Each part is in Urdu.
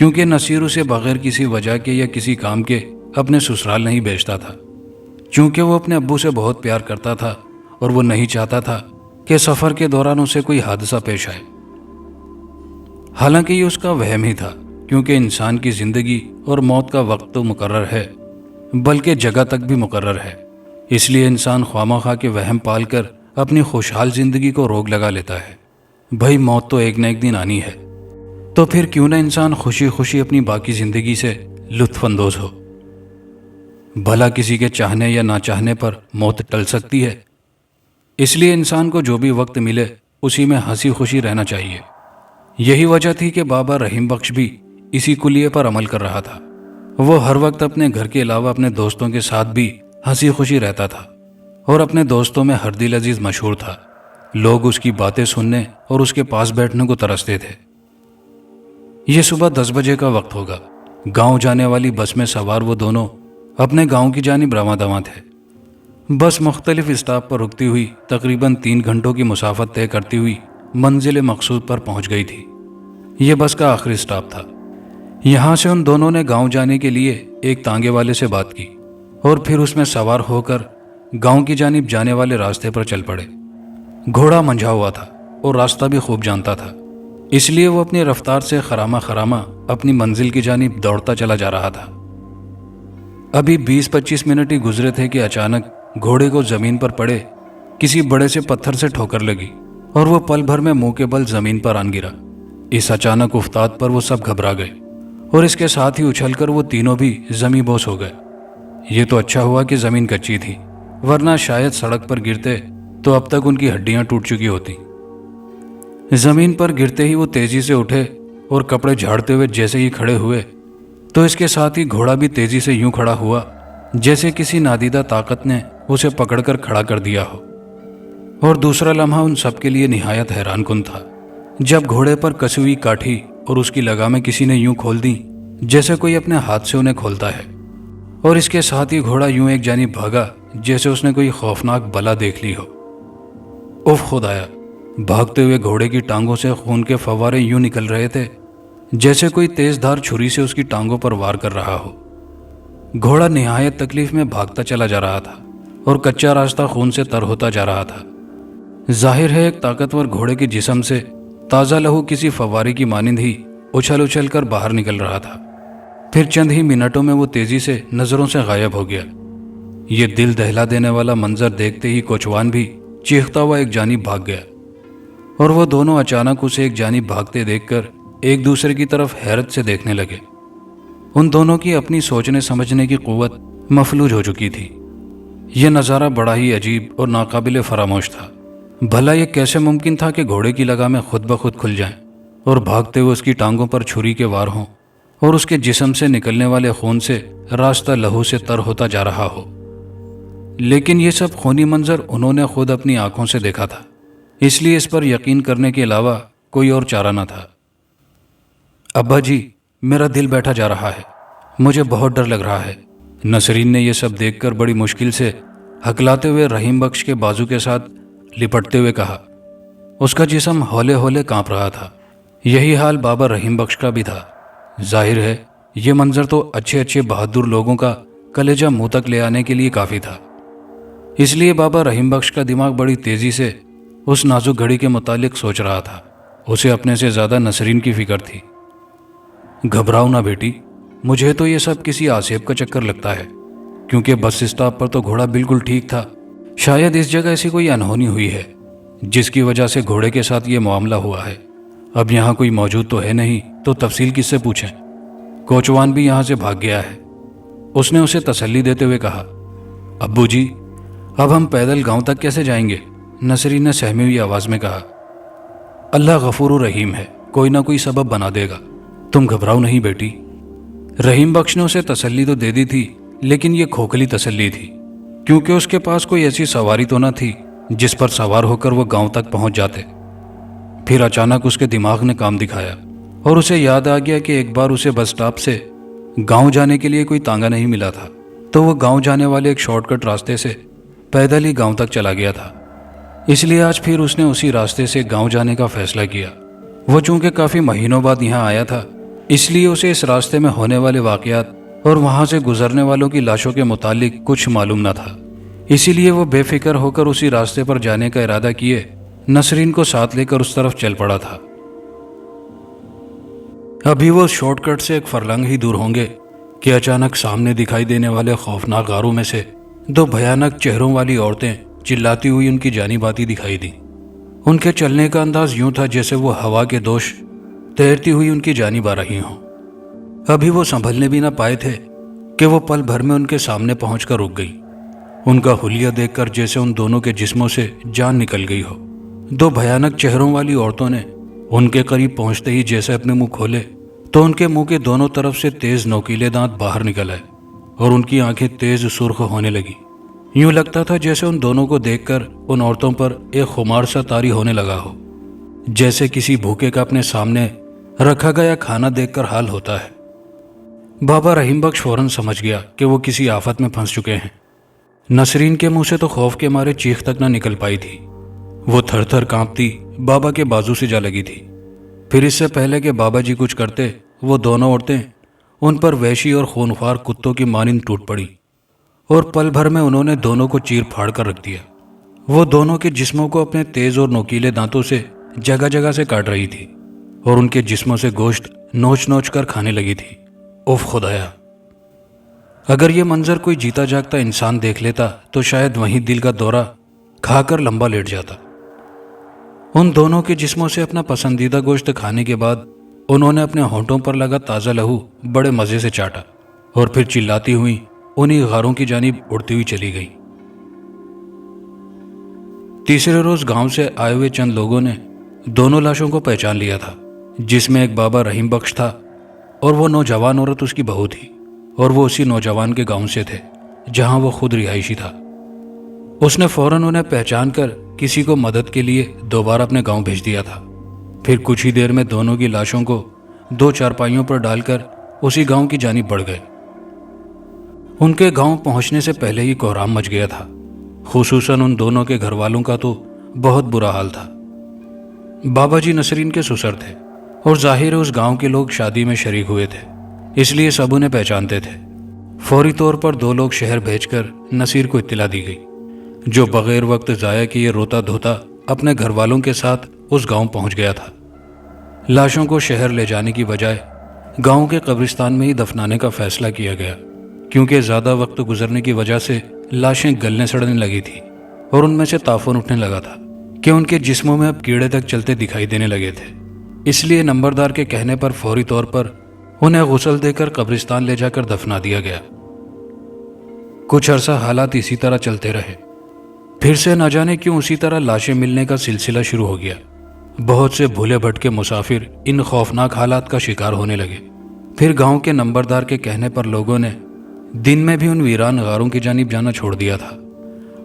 کیونکہ نصیر اسے بغیر کسی وجہ کے یا کسی کام کے اپنے سسرال نہیں بھیجتا تھا، چونکہ وہ اپنے ابو سے بہت پیار کرتا تھا اور وہ نہیں چاہتا تھا کہ سفر کے دوران اسے کوئی حادثہ پیش آئے۔ حالانکہ یہ اس کا وہم ہی تھا، کیونکہ انسان کی زندگی اور موت کا وقت تو مقرر ہے، بلکہ جگہ تک بھی مقرر ہے۔ اس لیے انسان خواہ کے وہم پال کر اپنی خوشحال زندگی کو روک لگا لیتا ہے۔ بھائی موت تو ایک نہ ایک دن آنی ہے، تو پھر کیوں نہ انسان خوشی خوشی اپنی باقی زندگی سے لطف اندوز ہو۔ بھلا کسی کے چاہنے یا نہ چاہنے پر موت ٹل سکتی ہے، اس لیے انسان کو جو بھی وقت ملے اسی میں ہنسی خوشی رہنا چاہیے۔ یہی وجہ تھی کہ بابا رحیم بخش بھی اسی کلیے پر عمل کر رہا تھا۔ وہ ہر وقت اپنے گھر کے علاوہ اپنے دوستوں کے ساتھ بھی ہنسی خوشی رہتا تھا، اور اپنے دوستوں میں ہر دل عزیز مشہور تھا۔ لوگ اس کی باتیں سننے اور اس کے پاس بیٹھنے کو ترستے تھے۔ یہ صبح 10 بجے کا وقت ہوگا۔ گاؤں جانے والی بس میں سوار وہ دونوں اپنے گاؤں کی جانب رواں دواں تھے۔ بس مختلف اسٹاپ پر رکتی ہوئی تقریباً 3 گھنٹوں کی مسافت طے کرتی ہوئی منزل مقصود پر پہنچ گئی تھی۔ یہ بس کا آخری اسٹاپ تھا۔ یہاں سے ان دونوں نے گاؤں جانے کے لیے ایک تانگے والے سے بات کی اور پھر اس میں سوار ہو کر گاؤں کی جانب جانے والے راستے پر چل پڑے۔ گھوڑا منجھا ہوا تھا اور راستہ بھی خوب جانتا تھا، اس لیے وہ اپنی رفتار سے خرامہ خرامہ اپنی منزل کی جانب دوڑتا چلا جا رہا تھا۔ ابھی 20-25 منٹ ہی گزرے تھے کہ اچانک گھوڑے کو زمین پر پڑے کسی بڑے سے پتھر سے ٹھوکر لگی اور وہ پل بھر میں منہ کے بل زمین پر آن گرا۔ اس اچانک افتاد پر وہ سب گھبرا گئے اور اس کے ساتھ ہی اچھل کر وہ تینوں بھی زمیں بوس ہو گئے۔ یہ تو اچھا ہوا کہ زمین کچی تھی، ورنہ شاید سڑک پر گرتے تو اب تک ان کی ہڈیاں ٹوٹ چکی ہوتی۔ زمین پر گرتے ہی وہ تیزی سے اٹھے اور کپڑے جھاڑتے ہوئے جیسے ہی کھڑے ہوئے تو اس کے ساتھ ہی گھوڑا بھی تیزی سے یوں کھڑا ہوا جیسے کسی نادیدہ طاقت نے اسے پکڑ کر کھڑا کر دیا ہو۔ اور دوسرا لمحہ ان سب کے لیے نہایت حیران کن تھا، جب گھوڑے پر کسی ہوئی کاٹھی اور اس کی لگامیں کسی نے یوں کھول دیں جیسے کوئی اپنے ہاتھ سے انہیں کھولتا ہے، اور اس کے ساتھ ہی گھوڑا یوں ایک جانب بھاگا جیسے اس نے کوئی خوفناک بلا دیکھ لی ہو۔ اف خدایا! بھاگتے ہوئے گھوڑے کی ٹانگوں سے خون کے فوارے یوں نکل رہے تھے جیسے کوئی تیز دھار چھری سے اس کی ٹانگوں پر وار کر رہا ہو۔ گھوڑا نہایت تکلیف میں بھاگتا چلا جا رہا تھا اور کچا راستہ خون سے تر ہوتا جا رہا تھا۔ ظاہر ہے ایک طاقتور گھوڑے کے جسم سے تازہ لہو کسی فوارے کی مانند ہی اچھل اچھل کر باہر نکل رہا تھا۔ پھر چند ہی منٹوں میں وہ تیزی سے نظروں سے غائب ہو گیا۔ یہ دل دہلا دینے والا منظر دیکھتے ہی کوچوان بھی چیختا ہوا ایک جانب بھاگ گیا، اور وہ دونوں اچانک اسے ایک جانب بھاگتے دیکھ کر ایک دوسرے کی طرف حیرت سے دیکھنے لگے۔ ان دونوں کی اپنی سوچنے سمجھنے کی قوت مفلوج ہو چکی تھی۔ یہ نظارہ بڑا ہی عجیب اور ناقابل فراموش تھا۔ بھلا یہ کیسے ممکن تھا کہ گھوڑے کی لگامیں خود بخود کھل جائیں اور بھاگتے ہوئے اس کی ٹانگوں پر چھری کے وار ہوں اور اس کے جسم سے نکلنے والے خون سے راستہ لہو سے تر ہوتا جا رہا ہو؟ لیکن یہ سب خونی منظر انہوں نے خود اپنی آنکھوں سے دیکھا تھا، اس لیے اس پر یقین کرنے کے علاوہ کوئی اور چارہ نہ تھا۔ ابا جی، میرا دل بیٹھا جا رہا ہے، مجھے بہت ڈر لگ رہا ہے، نسرین نے یہ سب دیکھ کر بڑی مشکل سے ہکلاتے ہوئے رحیم بخش کے بازو کے ساتھ لپٹتے ہوئے کہا۔ اس کا جسم ہولے ہولے کانپ رہا تھا۔ یہی حال بابا رحیم بخش کا بھی تھا۔ ظاہر ہے یہ منظر تو اچھے اچھے بہادر لوگوں کا کلیجہ منہ تک لے آنے کے لیے کافی تھا۔ اس لیے بابا رحیم بخش کا دماغ بڑی تیزی سے اس نازک گھڑی کے متعلق سوچ رہا تھا۔ اسے اپنے سے زیادہ نسرین کی فکر تھی۔ گھبراؤ نہ بیٹی، مجھے تو یہ سب کسی آسیب کا چکر لگتا ہے، کیونکہ بس اسٹاپ پر تو گھوڑا بالکل ٹھیک تھا۔ شاید اس جگہ ایسی کوئی انہونی ہوئی ہے جس کی وجہ سے گھوڑے کے ساتھ یہ معاملہ ہوا ہے۔ اب یہاں کوئی موجود تو ہے نہیں تو تفصیل کس سے پوچھیں؟ کوچوان بھی یہاں سے بھاگ گیا ہے، اس نے اسے تسلی دیتے ہوئے کہا۔ ابو جی، اب ہم پیدل گاؤں تک کیسے جائیں گے؟ نسرین نے سہمی ہوئی آواز میں کہا۔ اللہ غفور و رحیم ہے، کوئی نہ کوئی سبب بنا دے گا، تم گھبراؤ نہیں بیٹی۔ رحیم بخش نے اسے تسلی تو دے دی تھی، لیکن یہ کھوکھلی تسلی تھی، کیونکہ اس کے پاس کوئی ایسی سواری تو نہ تھی جس پر سوار ہو کر وہ گاؤں تک پہنچ جاتے۔ پھر اچانک اس کے دماغ نے کام دکھایا اور اسے یاد آ گیا کہ ایک بار اسے بس اسٹاپ سے گاؤں جانے کے لیے کوئی تانگا نہیں ملا تھا، تو وہ گاؤں جانے والے ایک شارٹ کٹ راستے سے پیدل ہی گاؤں تک چلا گیا تھا۔ اس لیے آج پھر اس نے اسی راستے سے گاؤں جانے کا فیصلہ کیا۔ وہ چونکہ کافی مہینوں بعد یہاں آیا تھا، اس لیے اسے اس راستے میں ہونے والے واقعات اور وہاں سے گزرنے والوں کی لاشوں کے متعلق کچھ معلوم نہ تھا۔ اسی لیے وہ بے فکر ہو کر اسی راستے پر جانے کا ارادہ کیے نسرین کو ساتھ لے کر اس طرف چل پڑا تھا۔ ابھی وہ شارٹ کٹ سے ایک فرلنگ ہی دور ہوں گے کہ اچانک سامنے دکھائی دینے والے خوفناک غاروں میں سے دو بھیانک چہروں والی عورتیں چلاتی ہوئی ان کی جانب آتی دکھائی دیں۔ ان کے چلنے کا انداز یوں تھا جیسے وہ ہوا کے دوش تیرتی ہوئی ان کی جانب آ رہی ہوں۔ ابھی وہ سنبھلنے بھی نہ پائے تھے کہ وہ پل بھر میں ان کے سامنے پہنچ کر رک گئی۔ ان کا حلیہ دیکھ کر جیسے ان دونوں کے جسموں سے جان نکل گئی ہو۔ دو بھیانک چہروں والی عورتوں نے ان کے قریب پہنچتے ہی جیسے اپنے منہ کھولے تو ان کے منہ کے دونوں طرف سے تیز نوکیلے دانت باہر نکل آئے اور ان کی آنکھیں تیز سرخ ہونے لگی۔ یوں لگتا تھا جیسے ان دونوں کو دیکھ کر ان عورتوں پر ایک خمار سا طاری ہونے لگا ہو، جیسے کسی بھوکے کا اپنے سامنے رکھا گیا کھانا دیکھ کر حال ہوتا ہے۔ بابا رحیم بخش فوراً سمجھ گیا کہ وہ کسی آفت میں پھنس چکے ہیں۔ نسرین کے منہ سے تو خوف کے مارے چیخ تک نہ نکل پائی تھی۔ وہ تھر تھر کانپتی بابا کے بازو سے جا لگی تھی۔ پھر اس سے پہلے کہ بابا جی کچھ کرتے، وہ دونوں عورتیں ان پر وحشی اور خونخوار کتوں کی مانند ٹوٹ پڑی اور پل بھر میں انہوں نے دونوں کو چیر پھاڑ کر رکھ دیا۔ وہ دونوں کے جسموں کو اپنے تیز اور نوکیلے دانتوں سے جگہ جگہ سے کاٹ رہی تھی اور ان کے جسموں سے گوشت نوچ نوچ کر کھانے لگی تھی۔ اوف خدایا! اگر یہ منظر کوئی جیتا جاگتا انسان دیکھ لیتا تو شاید وہیں دل کا دورہ کھا کر لمبا لیٹ جاتا۔ ان دونوں کے جسموں سے اپنا پسندیدہ گوشت کھانے کے بعد انہوں نے اپنے ہونٹوں پر لگا تازہ لہو بڑے مزے سے چاٹا اور پھر چلاتی ہوئی انہی غاروں کی جانب اڑتی ہوئی چلی گئی۔ تیسرے روز گاؤں سے آئے ہوئے چند لوگوں نے دونوں لاشوں کو پہچان لیا تھا، جس میں ایک بابا رحیم بخش تھا اور وہ نوجوان عورت اس کی بہو تھی، اور وہ اسی نوجوان کے گاؤں سے تھے جہاں وہ خود رہائشی تھا۔ اس نے فوراً انہیں پہچان کر کسی کو مدد کے لیے دوبارہ اپنے گاؤں بھیج دیا تھا۔ پھر کچھ ہی دیر میں دونوں کی لاشوں کو دو چارپائیوں پر ڈال کر اسی گاؤں کی جانب بڑھ گئے۔ ان کے گاؤں پہنچنے سے پہلے ہی کوہرام مچ گیا تھا، خصوصاً ان دونوں کے گھر والوں کا تو بہت برا حال تھا۔ بابا جی نسرین کے سسر تھے اور ظاہر ہے اس گاؤں کے لوگ شادی میں شریک ہوئے تھے، اس لیے سب انہیں پہچانتے تھے۔ فوری طور پر دو لوگ شہر بھیج کر نصیر کو اطلاع دی گئی، جو بغیر وقت ضائع کیے روتا دھوتا اپنے گھر والوں کے ساتھ اس گاؤں پہنچ گیا تھا۔ لاشوں کو شہر لے جانے کی بجائے گاؤں کے قبرستان میں ہی دفنانے کا فیصلہ کیا گیا، کیونکہ زیادہ وقت گزرنے کی وجہ سے لاشیں گلنے سڑنے لگی تھی اور ان میں سے تافن اٹھنے لگا تھا کہ ان کے جسموں میں اب کیڑے تک چلتے دکھائی دینے لگے تھے۔ اس لیے نمبردار کے کہنے پر فوری طور پر انہیں غسل دے کر قبرستان لے جا کر دفنا دیا گیا۔ کچھ عرصہ حالات اسی طرح چلتے رہے، پھر سے نہ جانے کیوں اسی طرح لاشیں ملنے کا سلسلہ شروع ہو گیا۔ بہت سے بھولے بھٹکے مسافر ان خوفناک حالات کا شکار ہونے لگے۔ پھر گاؤں کے نمبردار کے کہنے پر لوگوں نے دن میں بھی ان ویران غاروں کی جانب جانا چھوڑ دیا تھا۔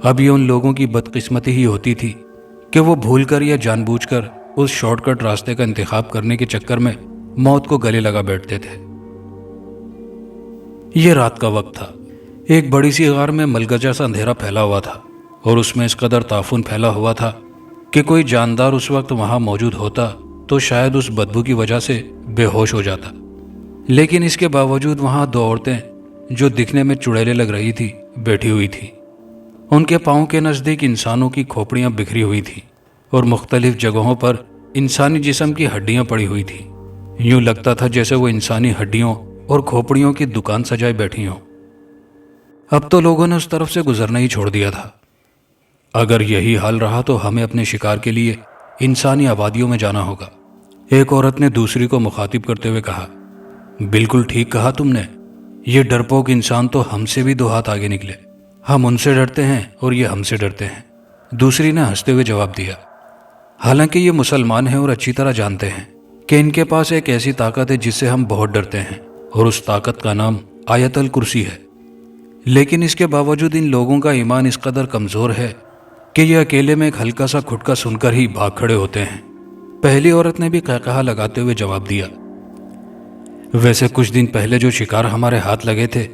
اب یہ ان لوگوں کی بدقسمتی ہی ہوتی تھی کہ وہ بھول کر یا جان بوجھ کر اس شارٹ کٹ راستے کا انتخاب کرنے کے چکر میں موت کو گلے لگا بیٹھتے تھے۔ یہ رات کا وقت تھا۔ ایک بڑی سی غار میں ملگجا سا اندھیرا پھیلا ہوا تھا اور اس میں اس قدر تعفن پھیلا ہوا تھا کہ کوئی جاندار اس وقت وہاں موجود ہوتا تو شاید اس بدبو کی وجہ سے بے ہوش ہو جاتا۔ لیکن اس کے باوجود وہاں دو عورتیں جو دکھنے میں چڑیلے لگ رہی تھی بیٹھی ہوئی تھی۔ ان کے پاؤں کے نزدیک انسانوں کی کھوپڑیاں بکھری ہوئی تھیں اور مختلف جگہوں پر انسانی جسم کی ہڈیاں پڑی ہوئی تھیں۔ یوں لگتا تھا جیسے وہ انسانی ہڈیوں اور کھوپڑیوں کی دکان سجائے بیٹھی ہوں۔ اب تو لوگوں نے اس طرف سے گزرنا ہی چھوڑ دیا تھا۔ اگر یہی حال رہا تو ہمیں اپنے شکار کے لیے انسانی آبادیوں میں جانا ہوگا، ایک عورت نے دوسری کو مخاطب کرتے ہوئے کہا۔ بالکل ٹھیک کہا تم نے، یہ ڈرپوک انسان تو ہم سے بھی دو ہاتھ آگے نکلے، ہم ان سے ڈرتے ہیں اور یہ ہم سے ڈرتے ہیں، دوسری نے ہنستے ہوئے جواب دیا۔ حالانکہ یہ مسلمان ہیں اور اچھی طرح جانتے ہیں کہ ان کے پاس ایک ایسی طاقت ہے جس سے ہم بہت ڈرتے ہیں، اور اس طاقت کا نام آیت الکرسی ہے۔ لیکن اس کے باوجود ان لوگوں کا ایمان اس قدر کمزور ہے کہ یہ اکیلے میں ایک ہلکا سا کھٹکا سن کر ہی بھاگ کھڑے ہوتے ہیں۔ پہلی عورت نے بھی قہقہا لگاتے ہوئے جواب دیا۔ ویسے کچھ دن پہلے جو شکار ہمارے ہاتھ لگے تھے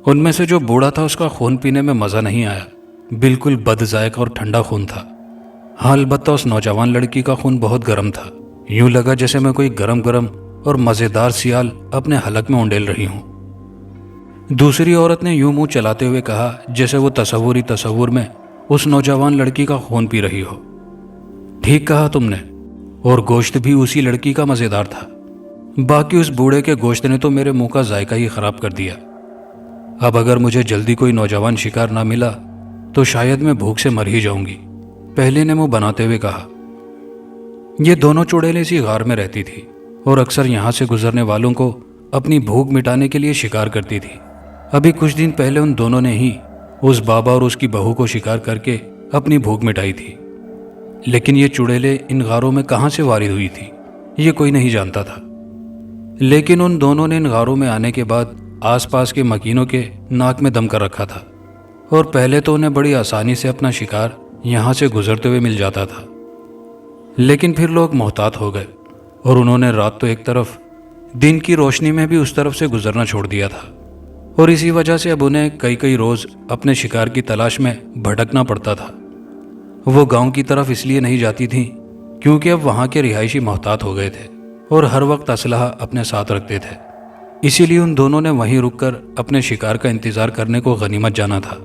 ان میں سے جو بوڑھا تھا اس کا خون پینے میں مزہ نہیں آیا، بالکل بد ذائقہ اور ٹھنڈا خون تھا۔ ہاں البتہ اس نوجوان لڑکی کا خون بہت گرم تھا، یوں لگا جیسے میں کوئی گرم گرم اور مزیدار سیال اپنے حلق میں اونڈیل رہی ہوں۔ دوسری عورت نے یوں منہ چلاتے ہوئے کہا جیسے وہ تصور میں اس نوجوان لڑکی کا خون پی رہی ہو۔ ٹھیک کہا تم نے، اور گوشت بھی اسی لڑکی کا مزیدار تھا۔ باقی اس بوڑھے کے گوشت نے تو میرے منہ کا ذائقہ ہی خراب کر دیا۔ اب اگر مجھے جلدی کوئی نوجوان شکار نہ ملا تو شاید میں بھوک سے مر ہی جاؤں گی، پہلے نے منہ بناتے ہوئے کہا۔ یہ دونوں چڑیلیں اسی غار میں رہتی تھی اور اکثر یہاں سے گزرنے والوں کو اپنی بھوک مٹانے کے لیے شکار کرتی تھی۔ ابھی کچھ دن پہلے ان دونوں نے ہی اس بابا اور اس کی بہو کو شکار کر کے اپنی بھوک مٹائی تھی۔ لیکن یہ چڑیلیں ان غاروں میں کہاں سے وارد ہوئی تھی یہ کوئی نہیں جانتا تھا۔ لیکن ان دونوں نے ان غاروں میں آنے کے بعد آس پاس کے مکینوں کے ناک میں دم کر رکھا تھا، اور پہلے تو انہیں بڑی آسانی سے اپنا شکار یہاں سے گزرتے ہوئے مل جاتا تھا۔ لیکن پھر لوگ محتاط ہو گئے اور انہوں نے رات تو ایک طرف دن کی روشنی میں بھی اس طرف سے گزرنا چھوڑ دیا تھا، اور اسی وجہ سے اب انہیں کئی روز اپنے شکار کی تلاش میں بھٹکنا پڑتا تھا۔ وہ گاؤں کی طرف اس لیے نہیں جاتی تھیں کیونکہ اب وہاں کے رہائشی محتاط ہو گئے تھے اور ہر وقت اسلحہ اپنے ساتھ رکھتے تھے۔ اسی لیے ان دونوں نے وہیں رک کر اپنے شکار کا انتظار کرنے کو غنیمت جانا تھا،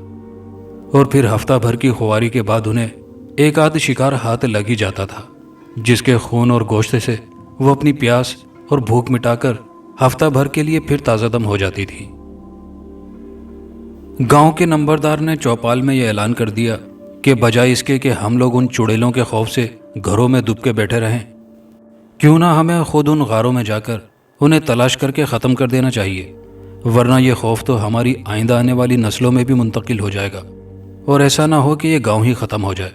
اور پھر ہفتہ بھر کی خواری کے بعد انہیں ایک آدھ شکار ہاتھ لگ ہی جاتا تھا، جس کے خون اور گوشت سے وہ اپنی پیاس اور بھوک مٹا کر ہفتہ بھر کے لیے پھر تازہ دم ہو جاتی تھی۔ گاؤں کے نمبردار نے چوپال میں یہ اعلان کر دیا کہ بجائے اس کے کہ ہم لوگ ان چڑیلوں کے خوف سے گھروں میں دب کے بیٹھے رہیں، کیوں نہ ہمیں خود ان غاروں میں جا کر انہیں تلاش کر کے ختم کر دینا چاہیے، ورنہ یہ خوف تو ہماری آئندہ آنے والی نسلوں میں بھی منتقل ہو جائے گا، اور ایسا نہ ہو کہ یہ گاؤں ہی ختم ہو جائے۔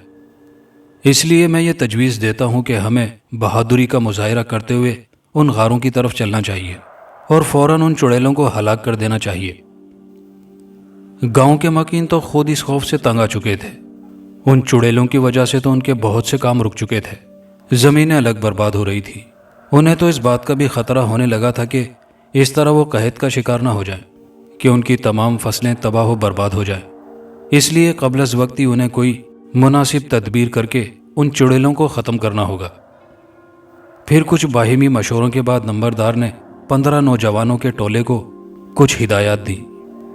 اس لیے میں یہ تجویز دیتا ہوں کہ ہمیں بہادری کا مظاہرہ کرتے ہوئے ان غاروں کی طرف چلنا چاہیے اور فوراً ان چڑیلوں کو ہلاک کر دینا چاہیے۔ گاؤں کے مکین تو خود اس خوف سے تنگ آ چکے تھے۔ ان چڑیلوں کی وجہ سے تو ان کے بہت سے کام رک چکے تھے، زمینیں الگ برباد ہو رہی تھی۔ انہیں تو اس بات کا بھی خطرہ ہونے لگا تھا کہ اس طرح وہ قحط کا شکار نہ ہو جائیں کہ ان کی تمام فصلیں تباہ و برباد ہو جائیں۔ اس لیے قبل از وقت ہی انہیں کوئی مناسب تدبیر کر کے ان چڑیلوں کو ختم کرنا ہوگا۔ پھر کچھ باہمی مشوروں کے بعد نمبردار نے 15 نوجوانوں کے ٹولے کو کچھ ہدایات دیں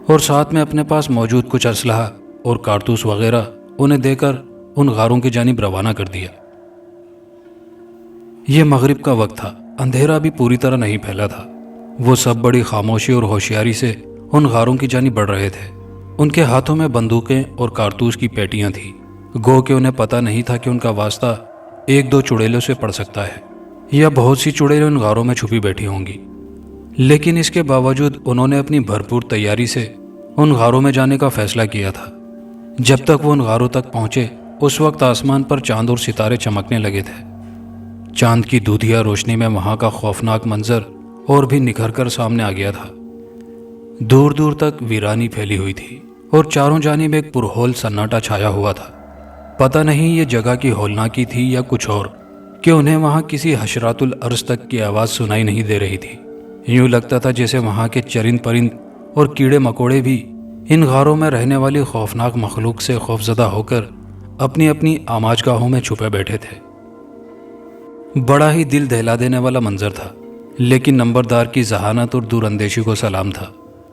اور ساتھ میں اپنے پاس موجود کچھ اسلحہ اور کارتوس وغیرہ انہیں دے کر ان غاروں کی جانب روانہ کر دیا۔ یہ مغرب کا وقت تھا، اندھیرا بھی پوری طرح نہیں پھیلا تھا۔ وہ سب بڑی خاموشی اور ہوشیاری سے ان غاروں کی جانب بڑھ رہے تھے۔ ان کے ہاتھوں میں بندوقیں اور کارتوس کی پیٹیاں تھیں، گو کہ انہیں پتہ نہیں تھا کہ ان کا واسطہ ایک دو چڑیلوں سے پڑ سکتا ہے یا بہت سی چڑیلیں ان غاروں میں چھپی بیٹھی ہوں گی۔ لیکن اس کے باوجود انہوں نے اپنی بھرپور تیاری سے ان غاروں میں جانے کا فیصلہ کیا تھا۔ جب تک وہ ان غاروں تک پہنچے اس وقت آسمان پر چاند اور ستارے چمکنے لگے تھے۔ چاند کی دودھیا روشنی میں وہاں کا خوفناک منظر اور بھی نکھر کر سامنے آ گیا تھا۔ دور دور تک ویرانی پھیلی ہوئی تھی اور چاروں جانب ایک پرہول سناٹا چھایا ہوا تھا۔ پتہ نہیں یہ جگہ کی ہولناکی تھی یا کچھ اور کہ انہیں وہاں کسی حشرات الارض تک کی آواز سنائی نہیں دے رہی تھی۔ یوں لگتا تھا جیسے وہاں کے چرند پرند اور کیڑے مکوڑے بھی ان غاروں میں رہنے والی خوفناک مخلوق سے خوفزدہ ہو کر اپنی اپنی آماج گاہوں میں چھپے بیٹھے تھے۔ بڑا ہی دل دہلا دینے والا منظر تھا، لیکن نمبردار کی ذہانت اور دور اندیشی کو سلام تھا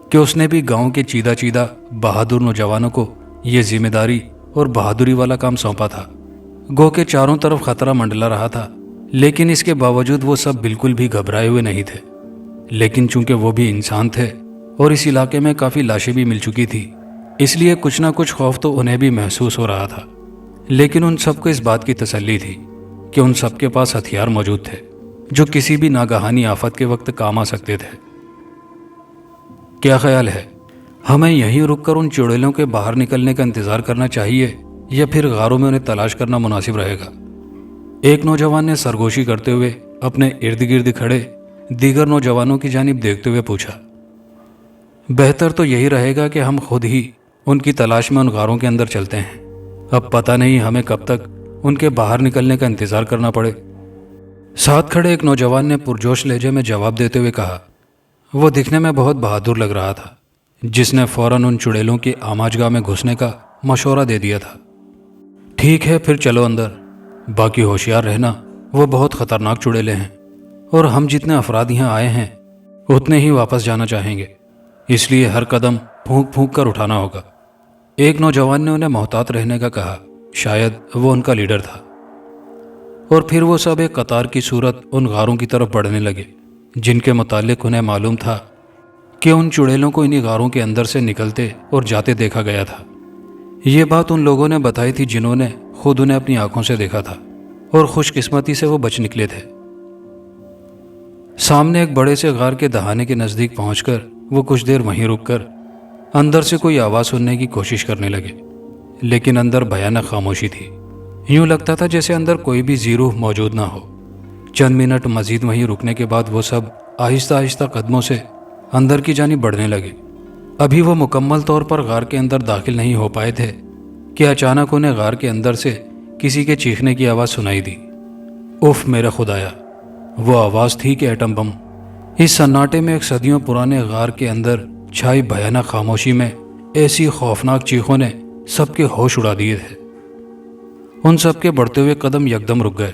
کہ اس نے بھی گاؤں کے چیدہ بہادر نوجوانوں کو یہ ذمہ داری اور بہادری والا کام سونپا تھا۔ گو کہ چاروں طرف خطرہ منڈلا رہا تھا، لیکن اس کے باوجود وہ سب بالکل بھی گھبرائے ہوئے نہیں تھے۔ لیکن چونکہ وہ بھی انسان تھے اور اس علاقے میں کافی لاشیں بھی مل چکی تھی، اس لیے کچھ نہ کچھ خوف تو انہیں بھی محسوس ہو رہا تھا۔ لیکن ان سب کو اس بات کی تسلی تھی کہ ان سب کے پاس ہتھیار موجود تھے جو کسی بھی ناگہانی آفت کے وقت کام آ سکتے تھے۔ کیا خیال ہے، ہمیں یہیں رک کر ان چڑیلوں کے باہر نکلنے کا انتظار کرنا چاہیے یا پھر غاروں میں انہیں تلاش کرنا مناسب رہے گا؟ ایک نوجوان نے سرگوشی کرتے ہوئے اپنے ارد گرد کھڑے دیگر نوجوانوں کی جانب دیکھتے ہوئے پوچھا۔ بہتر تو یہی رہے گا کہ ہم خود ہی ان کی تلاش میں ان غاروں کے اندر چلتے ہیں۔ اب پتہ نہیں ہمیں کب تک ان کے باہر نکلنے کا انتظار کرنا پڑے۔ ساتھ کھڑے ایک نوجوان نے پرجوش لہجے میں جواب دیتے ہوئے کہا۔ وہ دکھنے میں بہت بہادر لگ رہا تھا، جس نے فوراً ان چڑیلوں کی آماج گاہ میں گھسنے کا مشورہ دے دیا تھا۔ ٹھیک ہے، پھر چلو اندر، باقی ہوشیار رہنا، وہ بہت خطرناک چڑیلے ہیں۔ اور ہم جتنے افراد یہاں آئے ہیں اتنے ہی واپس جانا چاہیں گے، اس لیے ہر قدم پھونک پھونک کر اٹھانا ہوگا۔ ایک نوجوان نے انہیں محتاط رہنے کا کہا، شاید وہ ان کا لیڈر تھا۔ اور پھر وہ سب ایک قطار کی صورت ان غاروں کی طرف بڑھنے لگے جن کے متعلق انہیں معلوم تھا کہ ان چڑیلوں کو انہی غاروں کے اندر سے نکلتے اور جاتے دیکھا گیا تھا۔ یہ بات ان لوگوں نے بتائی تھی جنہوں نے خود انہیں اپنی آنکھوں سے دیکھا تھا، اور خوش قسمتی سے وہ بچ نکلے تھے۔ سامنے ایک بڑے سے غار کے دہانے کے نزدیک پہنچ کر وہ کچھ دیر وہیں رک کر اندر سے کوئی آواز سننے کی کوشش کرنے لگے، لیکن اندر بھیانک خاموشی تھی۔ یوں لگتا تھا جیسے اندر کوئی بھی ذی روح موجود نہ ہو۔ چند منٹ مزید وہیں رکنے کے بعد وہ سب آہستہ آہستہ قدموں سے اندر کی جانب بڑھنے لگے۔ ابھی وہ مکمل طور پر غار کے اندر داخل نہیں ہو پائے تھے کہ اچانک انہیں غار کے اندر سے کسی کے چیخنے کی آواز سنائی دی۔ اف میرے خدایا! وہ آواز تھی کہ ایٹم بم۔ اس سناٹے میں ایک صدیوں پرانے غار کے اندر چھائی بھیانک خاموشی میں ایسی خوفناک چیخوں نے سب کے ہوش اڑا دیے تھے۔ ان سب کے بڑھتے ہوئے قدم یکدم رک گئے،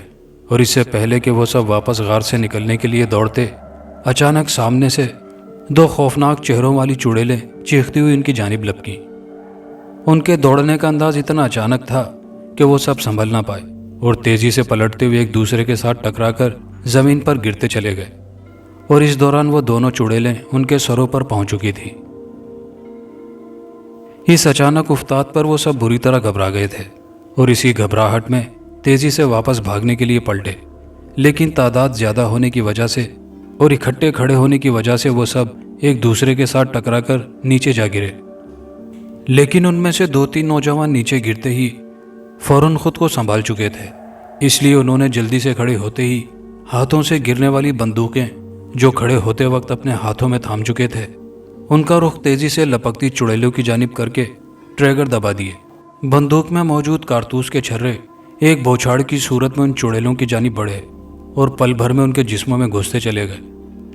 اور اس سے پہلے کہ وہ سب واپس غار سے نکلنے کے لیے دوڑتے، اچانک سامنے سے دو خوفناک چہروں والی چڑیلیں چیختی ہوئی ان کی جانب لپکیں۔ ان کے دوڑنے کا انداز اتنا اچانک تھا کہ وہ سب سنبھل نہ پائے، اور تیزی سے پلٹتے ہوئے ایک دوسرے کے ساتھ ٹکرا کر زمین پر گرتے چلے گئے، اور اس دوران وہ دونوں چڑیلیں ان کے سروں پر پہنچ چکی تھیں۔ اس اچانک افتاد پر وہ سب بری طرح گھبرا گئے تھے، اور اسی گھبراہٹ میں تیزی سے واپس بھاگنے کے لیے پلٹے، لیکن تعداد زیادہ ہونے کی وجہ سے اور اکٹھے کھڑے ہونے کی وجہ سے وہ سب ایک دوسرے کے ساتھ ٹکرا کر نیچے جا گرے۔ لیکن ان میں سے دو تین نوجوان نیچے گرتے ہی فوراً خود کو سنبھال چکے تھے، اس لیے انہوں نے جلدی سے کھڑے ہوتے ہی ہاتھوں سے گرنے والی بندوقیں جو کھڑے ہوتے وقت اپنے ہاتھوں میں تھام چکے تھے، ان کا رخ تیزی سے لپکتی چڑیلوں کی جانب کر کے ٹریگر دبا دیے۔ بندوق میں موجود کارتوس کے چھرے ایک بوچھاڑ کی صورت میں ان چڑیلوں کی جانب بڑھے اور پل بھر میں ان کے جسموں میں گھستے چلے گئے۔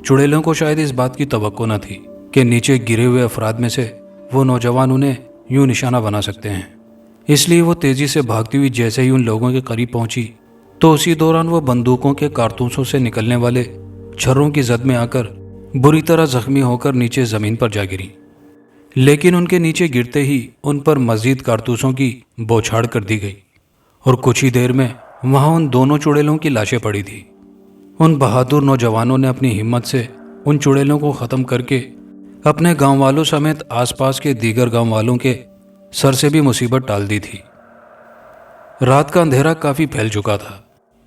چڑیلوں کو شاید اس بات کی توقع نہ تھی کہ نیچے گرے ہوئے افراد میں سے وہ نوجوان انہیں یوں نشانہ بنا سکتے ہیں، اس لیے وہ تیزی سے بھاگتی ہوئی جیسے ہی ان لوگوں کے قریب پہنچی تو اسی دوران وہ بندوقوں کے کارتوسوں سے نکلنے والے چھروں کی زد میں آ کر بری طرح زخمی ہو کر نیچے زمین پر جا گری۔ لیکن ان کے نیچے گرتے ہی ان پر مزید کارتوسوں کی بوچھاڑ کر دی گئی، اور کچھ ہی دیر میں وہاں ان دونوں چڑیلوں کی لاشیں پڑی تھی۔ ان بہادر نوجوانوں نے اپنی ہمت سے ان چڑیلوں کو ختم کر کے اپنے گاؤں والوں سمیت آس پاس کے دیگر گاؤں والوں کے سر سے بھی مصیبت ٹال دی تھی۔ رات کا اندھیرا کافی پھیل چکا تھا۔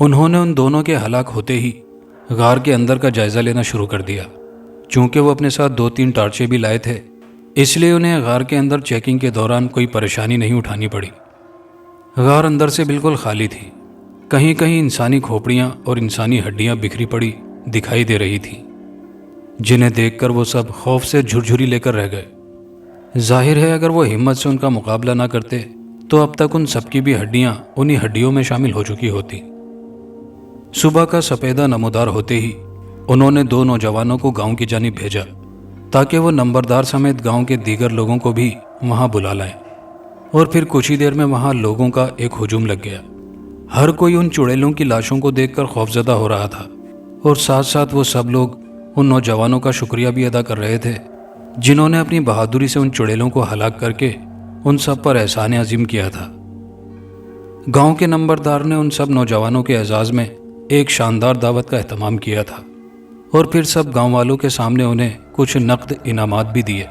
انہوں نے ان دونوں کے ہلاک ہوتے ہی غار کے اندر کا جائزہ لینا شروع کر دیا۔ چونکہ وہ اپنے ساتھ 2-3 ٹارچیں بھی لائے تھے، اس لیے انہیں غار کے اندر چیکنگ کے دوران کوئی پریشانی نہیں اٹھانی پڑی۔ غار اندر سے بالکل خالی تھی، کہیں کہیں انسانی کھوپڑیاں اور انسانی ہڈیاں بکھری پڑی دکھائی دے رہی تھیں، جنہیں دیکھ کر وہ سب خوف سے جھرجھری لے کر رہ گئے۔ ظاہر ہے اگر وہ ہمت سے ان کا مقابلہ نہ کرتے تو اب تک ان سب کی بھی ہڈیاں انہی ہڈیوں میں شامل ہو چکی ہوتی۔ صبح کا سپیدہ نمودار ہوتے ہی انہوں نے 2 نوجوانوں کو گاؤں کی جانب بھیجا تاکہ وہ نمبردار سمیت گاؤں کے دیگر لوگوں کو بھی وہاں بلا لائیں، اور پھر کچھ ہی دیر میں وہاں لوگوں کا ایک ہجوم لگ گیا۔ ہر کوئی ان چڑیلوں کی لاشوں کو دیکھ کر خوفزدہ ہو رہا تھا، اور ساتھ ساتھ وہ سب لوگ ان نوجوانوں کا شکریہ بھی ادا کر رہے تھے جنہوں نے اپنی بہادری سے ان چڑیلوں کو ہلاک کر کے ان سب پر احسان عظیم کیا تھا۔ گاؤں کے نمبردار نے ان سب نوجوانوں کے اعزاز میں ایک شاندار دعوت کا اہتمام کیا تھا، اور پھر سب گاؤں والوں کے سامنے انہیں کچھ نقد انعامات بھی دیے۔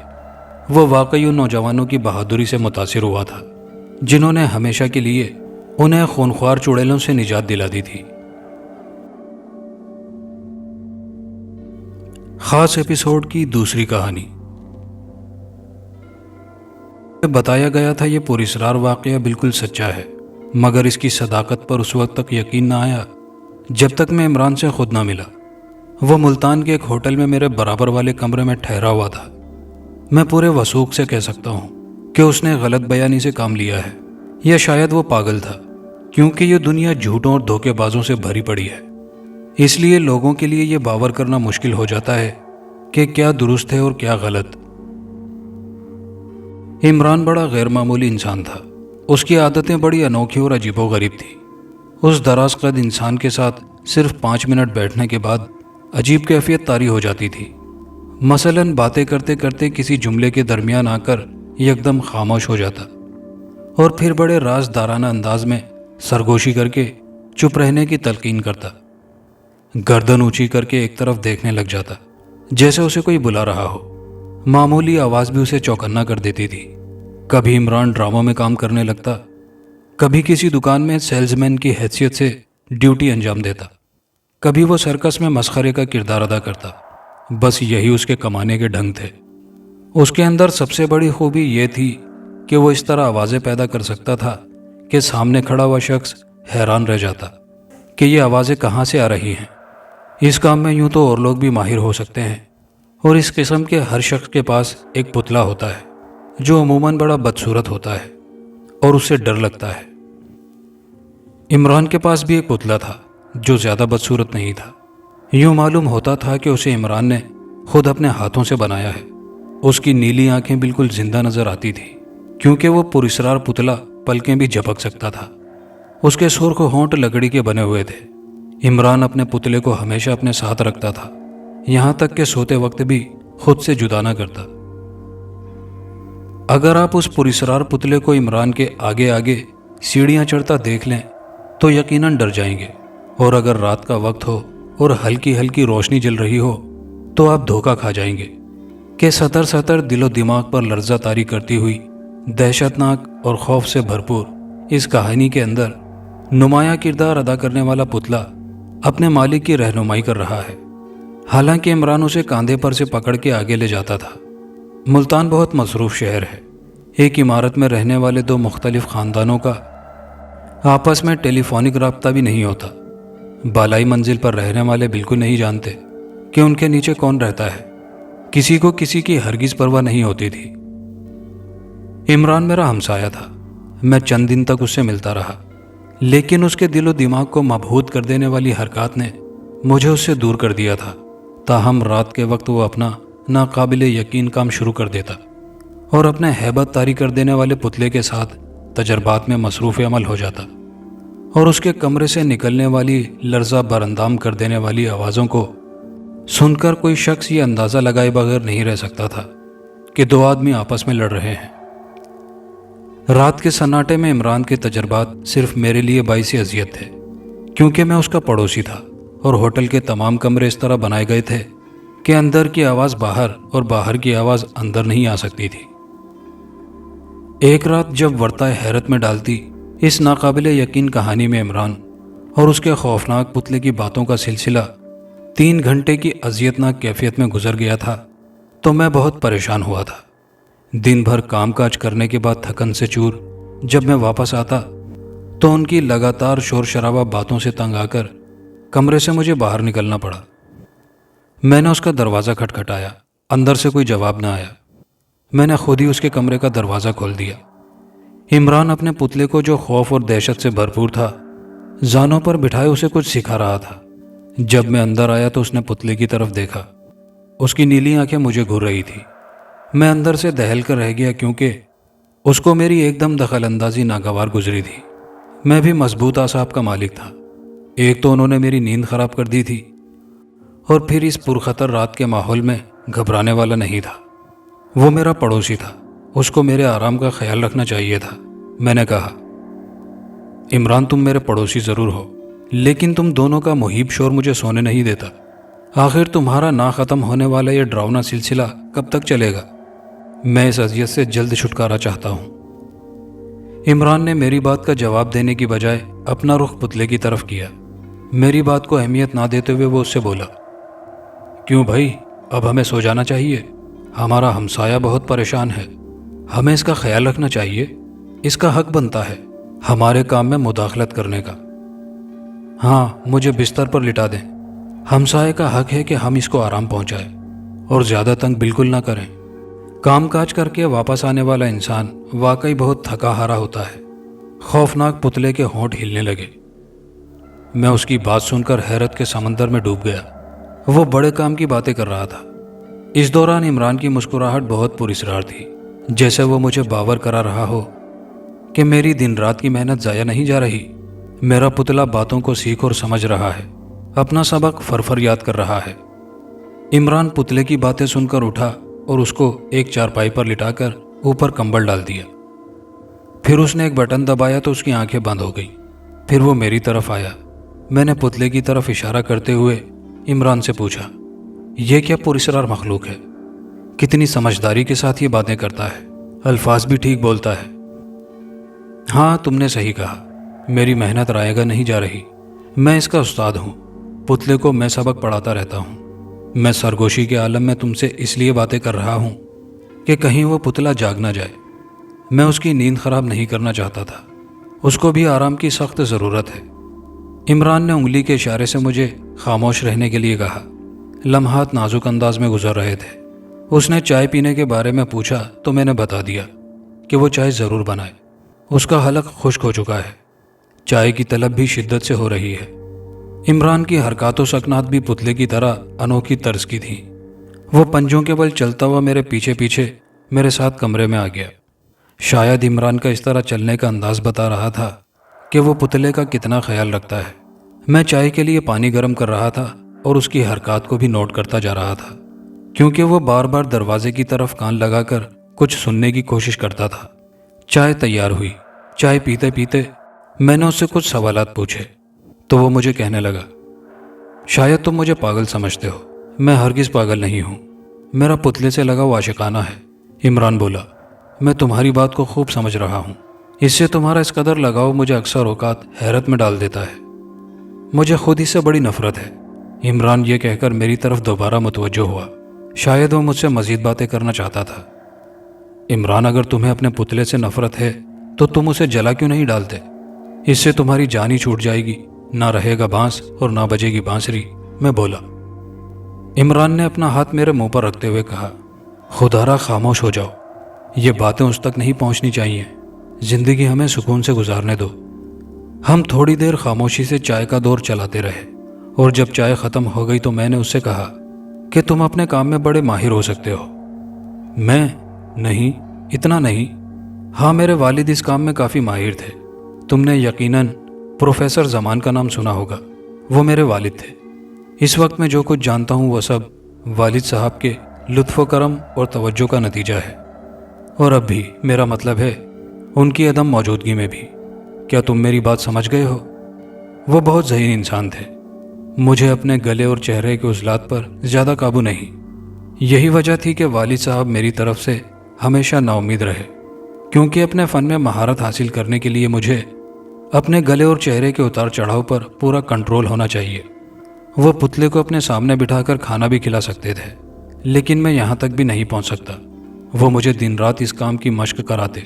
وہ واقعی ان نوجوانوں کی بہادری سے متاثر ہوا تھا جنہوں نے ہمیشہ کے لیے انہیں خونخوار چڑیلوں سے نجات دلا دی تھی۔ خاص ایپیسوڈ کی دوسری کہانی۔ بتایا گیا تھا یہ پراسرار واقعہ بالکل سچا ہے، مگر اس کی صداقت پر اس وقت تک یقین نہ آیا جب تک میں عمران سے خود نہ ملا۔ وہ ملتان کے ایک ہوٹل میں میرے برابر والے کمرے میں ٹھہرا ہوا تھا۔ میں پورے وثوق سے کہہ سکتا ہوں کہ اس نے غلط بیانی سے کام لیا ہے، یا شاید وہ پاگل تھا، کیونکہ یہ دنیا جھوٹوں اور دھوکے بازوں سے بھری پڑی ہے۔ اس لیے لوگوں کے لیے یہ باور کرنا مشکل ہو جاتا ہے کہ کیا درست ہے اور کیا غلط۔ عمران بڑا غیر معمولی انسان تھا۔ اس کی عادتیں بڑی انوکھی اور عجیب و غریب تھیں۔ اس دراز قد انسان کے ساتھ صرف 5 منٹ بیٹھنے کے بعد عجیب کیفیت طاری ہو جاتی تھی۔ مثلاً باتیں کرتے کرتے کسی جملے کے درمیان آ کر یکدم خاموش ہو جاتا اور پھر بڑے رازدارانہ انداز میں سرگوشی کر کے چپ رہنے کی تلقین کرتا۔ گردن اونچی کر کے ایک طرف دیکھنے لگ جاتا جیسے اسے کوئی بلا رہا ہو۔ معمولی آواز بھی اسے چوکنا کر دیتی تھی۔ کبھی عمران ڈراموں میں کام کرنے لگتا، کبھی کسی دکان میں سیلز مین کی حیثیت سے ڈیوٹی انجام دیتا، کبھی وہ سرکس میں مسخرے کا کردار ادا کرتا۔ بس یہی اس کے کمانے کے ڈھنگ تھے۔ اس کے اندر سب سے بڑی خوبی یہ تھی کہ وہ اس طرح آوازیں پیدا کر سکتا تھا کہ سامنے کھڑا ہوا شخص حیران رہ جاتا کہ یہ آوازیں کہاں سے آ رہی ہیں۔ اس کام میں یوں تو اور لوگ بھی ماہر ہو سکتے ہیں، اور اس قسم کے ہر شخص کے پاس ایک پتلا ہوتا ہے جو عموماً بڑا بدصورت ہوتا ہے اور اس سے ڈر لگتا ہے۔ عمران کے پاس بھی ایک پتلا تھا جو زیادہ بدصورت نہیں تھا۔ یوں معلوم ہوتا تھا کہ اسے عمران نے خود اپنے ہاتھوں سے بنایا ہے۔ اس کی نیلی آنکھیں بالکل زندہ نظر آتی تھی کیونکہ وہ پراسرار پتلا پلکیں بھی جھپک سکتا تھا۔ اس کے سرخ ہونٹ لکڑی کے بنے ہوئے تھے۔ عمران اپنے پتلے کو ہمیشہ اپنے ساتھ رکھتا تھا، یہاں تک کہ سوتے وقت بھی خود سے جدا نہ کرتا۔ اگر آپ اس پراسرار پتلے کو عمران کے آگے آگے سیڑھیاں چڑھتا دیکھ لیں تو یقیناً ڈر جائیں گے، اور اگر رات کا وقت ہو اور ہلکی ہلکی روشنی جل رہی ہو تو آپ دھوکہ کھا جائیں گے کہ سطر سطر دل و دماغ پر لرزہ طاری کرتی ہوئی دہشت ناک اور خوف سے بھرپور اس کہانی کے اندر نمایاں کردار ادا کرنے والا پتلا اپنے مالک کی رہنمائی کر رہا ہے۔ حالانکہ عمران اسے کاندھے پر سے پکڑ کے آگے لے جاتا تھا۔ ملتان بہت مصروف شہر ہے۔ ایک عمارت میں رہنے والے دو مختلف خاندانوں کا آپس میں ٹیلی فونک رابطہ بھی نہیں ہوتا۔ بالائی منزل پر رہنے والے بالکل نہیں جانتے کہ ان کے نیچے کون رہتا ہے۔ کسی کو کسی کی ہرگز پرواہ نہیں ہوتی تھی۔ عمران میرا ہمسایہ تھا۔ میں چند دن تک اس سے ملتا رہا، لیکن اس کے دل و دماغ کو مبہوت کر دینے والی حرکات نے مجھے اس سے دور کر دیا تھا۔ تاہم رات کے وقت وہ اپنا ناقابل یقین کام شروع کر دیتا اور اپنے ہیبت طاری کر دینے والے پتلے کے ساتھ تجربات میں مصروف عمل ہو جاتا، اور اس کے کمرے سے نکلنے والی لرزہ براندام کر دینے والی آوازوں کو سن کر کوئی شخص یہ اندازہ لگائے بغیر نہیں رہ سکتا تھا کہ دو آدمی آپس میں لڑ رہے ہیں۔ رات کے سناٹے میں عمران کے تجربات صرف میرے لیے باعث اذیت تھے، کیونکہ میں اس کا پڑوسی تھا اور ہوٹل کے تمام کمرے اس طرح بنائے گئے تھے کہ اندر کی آواز باہر اور باہر کی آواز اندر نہیں آ سکتی تھی۔ ایک رات جب ورطۂ حیرت میں ڈالتی اس ناقابل یقین کہانی میں عمران اور اس کے خوفناک پتلے کی باتوں کا سلسلہ 3 گھنٹے کی اذیتناک کیفیت میں گزر گیا تھا تو میں بہت پریشان ہوا تھا۔ دن بھر کام کاج کرنے کے بعد تھکن سے چور جب میں واپس آتا تو ان کی لگاتار شور شرابہ باتوں سے تنگ آ کر کمرے سے مجھے باہر نکلنا پڑا۔ میں نے اس کا دروازہ کھٹکھٹایا، اندر سے کوئی جواب نہ آیا۔ میں نے خود ہی اس کے کمرے کا دروازہ کھول دیا۔ عمران اپنے پتلے کو جو خوف اور دہشت سے بھرپور تھا زانوں پر بٹھائے اسے کچھ سکھا رہا تھا۔ جب میں اندر آیا تو اس نے پتلے کی طرف دیکھا۔ اس کی نیلی آنکھیں مجھے گھور رہی تھی۔ میں اندر سے دہل کر رہ گیا کیونکہ اس کو میری ایک دم دخل اندازی ناگوار گزری تھی۔ میں بھی مضبوط اعصاب کا مالک تھا۔ ایک تو انہوں نے میری نیند خراب کر دی تھی، اور پھر اس پرخطر رات کے ماحول میں گھبرانے والا نہیں تھا۔ وہ میرا پڑوسی تھا، اس کو میرے آرام کا خیال رکھنا چاہیے تھا۔ میں نے کہا، عمران تم میرے پڑوسی ضرور ہو، لیکن تم دونوں کا مہیب شور مجھے سونے نہیں دیتا۔ آخر تمہارا نہ ختم ہونے والا یہ ڈراؤنا سلسلہ کب تک چلے گا؟ میں اس اذیت سے جلد چھٹکارا چاہتا ہوں۔ عمران نے میری بات کا جواب دینے کی بجائے اپنا رخ پتلے کی طرف کیا۔ میری بات کو اہمیت نہ دیتے ہوئے وہ اس سے بولا، کیوں بھائی، اب ہمیں سو جانا چاہیے؟ ہمارا ہمسایہ بہت پریشان ہے، ہمیں اس کا خیال رکھنا چاہیے۔ اس کا حق بنتا ہے ہمارے کام میں مداخلت کرنے کا۔ ہاں، مجھے بستر پر لٹا دیں۔ ہمسائے کا حق ہے کہ ہم اس کو آرام پہنچائیں اور زیادہ تنگ بالکل نہ کریں۔ کام کاج کر کے واپس آنے والا انسان واقعی بہت تھکا ہارا ہوتا ہے۔ خوفناک پتلے کے ہونٹ ہلنے لگے۔ میں اس کی بات سن کر حیرت کے سمندر میں ڈوب گیا۔ وہ بڑے کام کی باتیں کر رہا تھا۔ اس دوران عمران کی مسکراہٹ بہت پراسرار تھی، جیسے وہ مجھے باور کرا رہا ہو کہ میری دن رات کی محنت ضائع نہیں جا رہی۔ میرا پتلا باتوں کو سیکھ اور سمجھ رہا ہے۔ اپنا سبق فرفر یاد کر رہا ہے۔ عمران پتلے کی باتیں سن کر اٹھا اور اس کو ایک چارپائی پر لٹا کر اوپر کمبل ڈال دیا۔ پھر اس نے ایک بٹن دبایا تو اس کی آنکھیں بند ہو گئیں۔ پھر وہ میری طرف آیا۔ میں نے پتلے کی طرف اشارہ کرتے ہوئے عمران سے پوچھا، یہ کیا پراسرار مخلوق ہے؟ کتنی سمجھداری کے ساتھ یہ باتیں کرتا ہے، الفاظ بھی ٹھیک بولتا ہے۔ ہاں تم نے صحیح کہا، میری محنت رائے گا نہیں جا رہی۔ میں اس کا استاد ہوں، پتلے کو میں سبق پڑھاتا رہتا ہوں۔ میں سرگوشی کے عالم میں تم سے اس لیے باتیں کر رہا ہوں کہ کہیں وہ پتلا جاگ نہ جائے۔ میں اس کی نیند خراب نہیں کرنا چاہتا تھا، اس کو بھی آرام کی سخت ضرورت ہے۔ عمران نے انگلی کے اشارے سے مجھے خاموش رہنے کے لیے کہا۔ لمحات نازک انداز میں گزر رہے تھے۔ اس نے چائے پینے کے بارے میں پوچھا تو میں نے بتا دیا کہ وہ چائے ضرور بنائے، اس کا حلق خشک ہو چکا ہے، چائے کی طلب بھی شدت سے ہو رہی ہے۔ عمران کی حرکات و سکنات بھی پتلے کی طرح انوکھی طرز کی تھیں۔ وہ پنجوں کے بل چلتا ہوا میرے پیچھے پیچھے میرے ساتھ کمرے میں آ گیا۔ شاید عمران کا اس طرح چلنے کا انداز بتا رہا تھا کہ وہ پتلے کا کتنا خیال رکھتا ہے۔ میں چائے کے لیے پانی گرم کر رہا تھا اور اس کی حرکات کو بھی نوٹ کرتا جا رہا تھا، کیونکہ وہ بار بار دروازے کی طرف کان لگا کر کچھ سننے کی کوشش کرتا تھا۔ چائے تیار ہوئی۔ چائے پیتے پیتے میں نے اس سے کچھ سوالات پوچھے تو وہ مجھے کہنے لگا، شاید تم مجھے پاگل سمجھتے ہو، میں ہرگز پاگل نہیں ہوں، میرا پتلے سے لگاؤ عاشقانہ ہے۔ عمران بولا، میں تمہاری بات کو خوب سمجھ رہا ہوں، اس سے تمہارا اس قدر لگاؤ مجھے اکثر اوقات حیرت میں ڈال دیتا ہے۔ مجھے خود ہی سے بڑی نفرت ہے۔ عمران یہ کہہ کر میری طرف دوبارہ متوجہ ہوا، شاید وہ مجھ سے مزید باتیں کرنا چاہتا تھا۔ عمران، اگر تمہیں اپنے پتلے سے نفرت ہے تو تم اسے جلا کیوں نہیں ڈالتے؟ اس سے تمہاری جان ہی چھوٹ جائے گی، نہ رہے گا بانس اور نہ بجے گی بانسری، میں بولا۔ عمران نے اپنا ہاتھ میرے منہ پر رکھتے ہوئے کہا، خدارا خاموش ہو جاؤ، یہ باتیں اس تک نہیں پہنچنی چاہیے، زندگی ہمیں سکون سے گزارنے دو۔ ہم تھوڑی دیر خاموشی سے چائے کا دور چلاتے رہے، اور جب چائے ختم ہو گئی تو میں نے اس سے کہا کہ تم اپنے کام میں بڑے ماہر ہو سکتے ہو۔ میں؟ نہیں، اتنا نہیں۔ ہاں، میرے والد اس کام میں کافی ماہر تھے۔ تم نے یقیناً پروفیسر زمان کا نام سنا ہوگا، وہ میرے والد تھے۔ اس وقت میں جو کچھ جانتا ہوں وہ سب والد صاحب کے لطف و کرم اور توجہ کا نتیجہ ہے، اور اب بھی میرا مطلب ہے ان کی عدم موجودگی میں بھی۔ کیا تم میری بات سمجھ گئے ہو؟ وہ بہت ذہین انسان تھے، مجھے اپنے گلے اور چہرے کے عضلات پر زیادہ قابو نہیں۔ یہی وجہ تھی کہ والد صاحب میری طرف سے ہمیشہ نا امید رہے، کیونکہ اپنے فن میں مہارت حاصل کرنے کے لیے مجھے اپنے گلے اور چہرے کے اتار چڑھاؤ پر پورا کنٹرول ہونا چاہیے۔ وہ پتلے کو اپنے سامنے بٹھا کر کھانا بھی کھلا سکتے تھے، لیکن میں یہاں تک بھی نہیں پہنچ سکتا۔ وہ مجھے دن رات اس کام کی مشق کراتے۔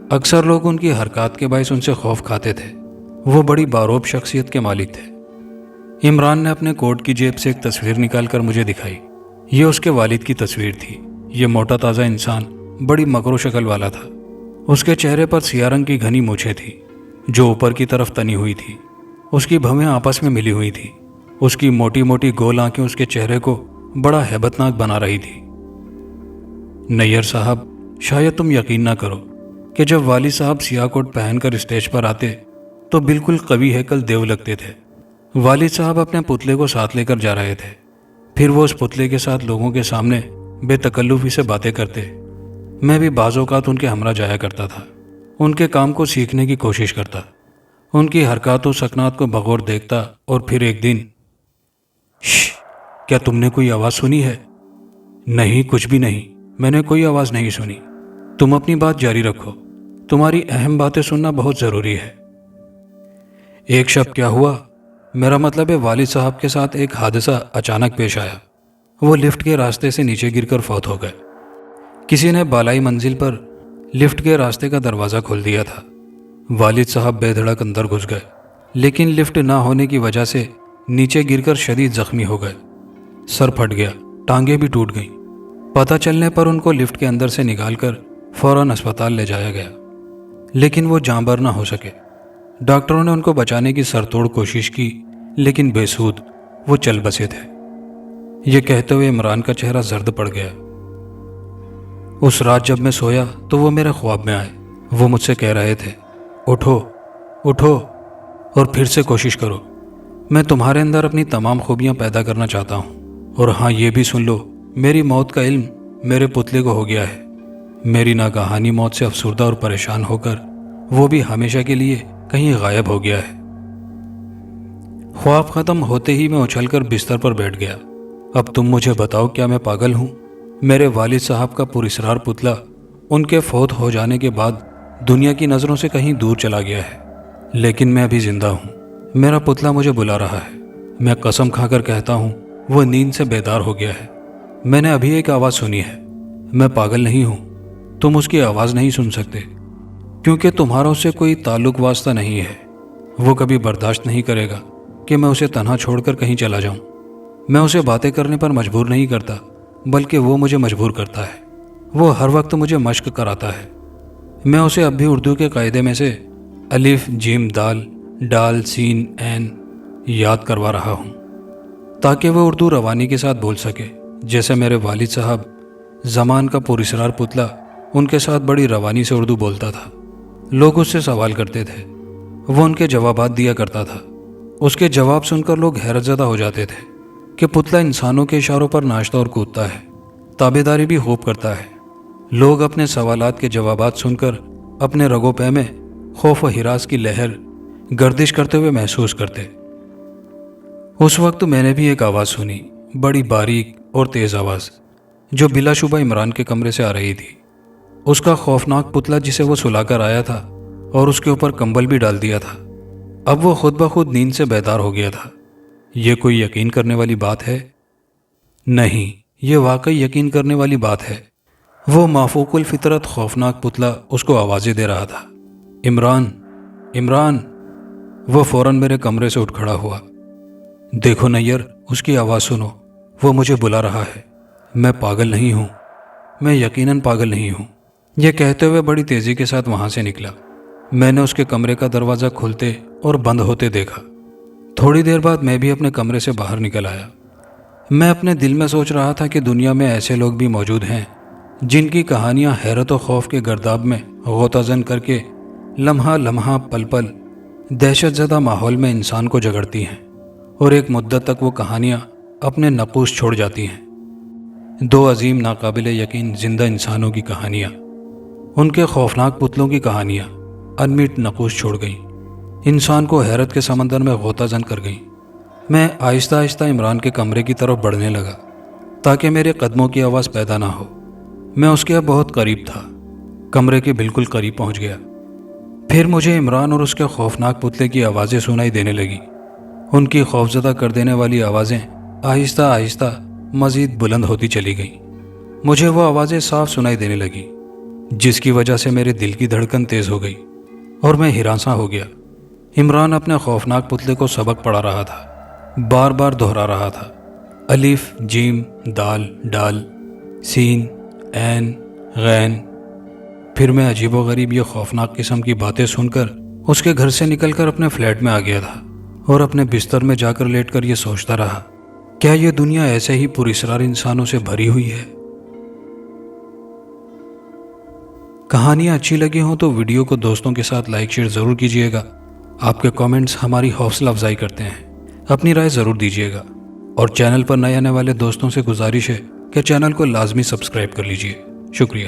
اکثر لوگ ان کی حرکات کے باعث ان سے خوف کھاتے تھے۔ وہ بڑی باروب شخصیت کے مالک تھے۔ عمران نے اپنے کوٹ کی جیب سے ایک تصویر نکال کر مجھے دکھائی۔ یہ اس کے والد کی تصویر تھی۔ یہ موٹا تازہ انسان بڑی مکرو شکل والا تھا۔ اس کے چہرے پر سیاہ رنگ کی گھنی مونچھیں تھیں جو اوپر کی طرف تنی ہوئی تھی۔ اس کی بھویں آپس میں ملی ہوئی تھی۔ اس کی موٹی موٹی گول آنکھیں اس کے چہرے کو بڑا ہیبت ناک بنا رہی تھی۔ نیئر صاحب، شاید تم یقین نہ کرو کہ جب والد صاحب سیاہ کوٹ پہن کر اسٹیج پر آتے تو بالکل قوی ہیکل دیو لگتے تھے۔ والد صاحب اپنے پتلے کو ساتھ لے کر جا رہے تھے، پھر وہ اس پتلے کے ساتھ لوگوں کے سامنے بے تکلفی سے باتیں کرتے۔ میں بھی بعض اوقات ان کے ہمراہ جایا کرتا تھا، ان کے کام کو سیکھنے کی کوشش کرتا، ان کی حرکات و سکنات کو بغور دیکھتا، اور پھر ایک دن، کیا تم نے کوئی آواز سنی ہے؟ نہیں، کچھ بھی نہیں، میں نے کوئی آواز نہیں سنی۔ تم اپنی بات جاری رکھو، تمہاری اہم باتیں سننا بہت ضروری ہے۔ ایک شب کیا ہوا، میرا مطلب ہے والد صاحب کے ساتھ ایک حادثہ اچانک پیش آیا۔ وہ لفٹ کے راستے سے نیچے گر کر فوت ہو گئے۔ کسی نے بالائی منزل پر لفٹ کے راستے کا دروازہ کھول دیا تھا۔ والد صاحب بے دھڑک اندر گھس گئے، لیکن لفٹ نہ ہونے کی وجہ سے نیچے گر کر شدید زخمی ہو گئے۔ سر پھٹ گیا، ٹانگیں بھی ٹوٹ گئیں۔ پتہ چلنے پر ان کو لفٹ کے اندر سے نکال کر فوراً اسپتال لے جایا گیا، لیکن وہ جاں بر نہ ہو سکے۔ ڈاکٹروں نے ان کو بچانے کی سر توڑ کوشش کی، لیکن بے سود، وہ چل بسے تھے۔ یہ کہتے ہوئے عمران کا چہرہ زرد پڑ گیا۔ اس رات جب میں سویا تو وہ میرے خواب میں آئے۔ وہ مجھ سے کہہ رہے تھے، اٹھو اٹھو اور پھر سے کوشش کرو، میں تمہارے اندر اپنی تمام خوبیاں پیدا کرنا چاہتا ہوں، اور ہاں یہ بھی سن لو، میری موت کا علم میرے پتلے کو ہو گیا ہے۔ میری ناگہانی موت سے افسردہ اور پریشان ہو کر وہ بھی ہمیشہ کے لیے کہیں غائب ہو گیا ہے۔ خواب ختم ہوتے ہی میں اچھل کر بستر پر بیٹھ گیا۔ اب تم مجھے بتاؤ، کیا میں پاگل ہوں؟ میرے والد صاحب کا پراسرار پتلا ان کے فوت ہو جانے کے بعد دنیا کی نظروں سے کہیں دور چلا گیا ہے، لیکن میں ابھی زندہ ہوں۔ میرا پتلا مجھے بلا رہا ہے۔ میں قسم کھا کر کہتا ہوں وہ نیند سے بیدار ہو گیا ہے۔ میں نے ابھی ایک آواز سنی ہے۔ میں پاگل نہیں ہوں، تم اس کی آواز نہیں سن سکتے، کیونکہ تمہارا اس سے کوئی تعلق واسطہ نہیں ہے۔ وہ کبھی برداشت نہیں کرے گا کہ میں اسے تنہا چھوڑ کر کہیں چلا جاؤں۔ میں اسے باتیں کرنے پر مجبور نہیں کرتا، بلکہ وہ مجھے مجبور کرتا ہے۔ وہ ہر وقت مجھے مشق کراتا ہے۔ میں اسے اب بھی اردو کے قاعدے میں سے الف جیم دال ڈال سین عین یاد کروا رہا ہوں، تاکہ وہ اردو روانی کے ساتھ بول سکے، جیسے میرے والد صاحب زمان کا پراسرار پتلا ان کے ساتھ بڑی روانی سے اردو بولتا تھا۔ لوگ اس سے سوال کرتے تھے، وہ ان کے جوابات دیا کرتا تھا۔ اس کے جواب سن کر لوگ حیرت زدہ ہو جاتے تھے کہ پتلا انسانوں کے اشاروں پر ناچتا اور کودتا ہے، تابعداری بھی خوب کرتا ہے۔ لوگ اپنے سوالات کے جوابات سن کر اپنے رگو پے میں خوف و ہراس کی لہر گردش کرتے ہوئے محسوس کرتے۔ اس وقت میں نے بھی ایک آواز سنی، بڑی باریک اور تیز آواز، جو بلا شبہ عمران کے کمرے سے آ رہی تھی۔ اس کا خوفناک پتلا جسے وہ سلا کر آیا تھا اور اس کے اوپر کمبل بھی ڈال دیا تھا، اب وہ خود بخود نیند سے بیدار ہو گیا تھا۔ یہ کوئی یقین کرنے والی بات ہے؟ نہیں، یہ واقعی یقین کرنے والی بات ہے۔ وہ مافوق الفطرت خوفناک پتلا اس کو آوازیں دے رہا تھا، عمران، عمران۔ وہ فوراً میرے کمرے سے اٹھ کھڑا ہوا۔ دیکھو نیر، اس کی آواز سنو، وہ مجھے بلا رہا ہے۔ میں پاگل نہیں ہوں، میں یقیناً پاگل نہیں ہوں۔ یہ کہتے ہوئے بڑی تیزی کے ساتھ وہاں سے نکلا۔ میں نے اس کے کمرے کا دروازہ کھلتے اور بند ہوتے دیکھا۔ تھوڑی دیر بعد میں بھی اپنے کمرے سے باہر نکل آیا۔ میں اپنے دل میں سوچ رہا تھا کہ دنیا میں ایسے لوگ بھی موجود ہیں جن کی کہانیاں حیرت و خوف کے گرداب میں غوطہ زن کر کے لمحہ لمحہ پل پل دہشت زدہ ماحول میں انسان کو جگڑتی ہیں، اور ایک مدت تک وہ کہانیاں اپنے نقوش چھوڑ جاتی ہیں۔ دو عظیم ناقابل یقین زندہ انسانوں کی کہانیاں، ان کے خوفناک پتلوں کی کہانیاں انمیٹ نقوش چھوڑ گئیں، انسان کو حیرت کے سمندر میں غوطہ زن کر گئیں۔ میں آہستہ آہستہ عمران کے کمرے کی طرف بڑھنے لگا تاکہ میرے قدموں کی آواز پیدا نہ ہو۔ میں اس کے اب بہت قریب تھا، کمرے کے بالکل قریب پہنچ گیا۔ پھر مجھے عمران اور اس کے خوفناک پتلے کی آوازیں سنائی دینے لگی۔ ان کی خوفزدہ کر دینے والی آوازیں آہستہ آہستہ مزید بلند ہوتی چلی گئیں۔ مجھے وہ آوازیں صاف سنائی دینے لگیں، جس کی وجہ سے میرے دل کی دھڑکن تیز ہو گئی اور میں ہراساں ہو گیا۔ عمران اپنے خوفناک پتلے کو سبق پڑھا رہا تھا، بار بار دہرا رہا تھا، الف جیم دال ڈال سین عین غین۔ پھر میں عجیب و غریب یہ خوفناک قسم کی باتیں سن کر اس کے گھر سے نکل کر اپنے فلیٹ میں آ گیا تھا، اور اپنے بستر میں جا کر لیٹ کر یہ سوچتا رہا، کیا یہ دنیا ایسے ہی پراسرار انسانوں سے بھری ہوئی ہے؟ کہانیاں اچھی لگی ہوں تو ویڈیو کو دوستوں کے ساتھ لائک شیئر ضرور کیجیے گا۔ آپ کے کامنٹس ہماری حوصلہ افزائی کرتے ہیں، اپنی رائے ضرور دیجیے گا، اور چینل پر نئے آنے والے دوستوں سے گزارش ہے کہ چینل کو لازمی سبسکرائب کر لیجیے۔ شکریہ۔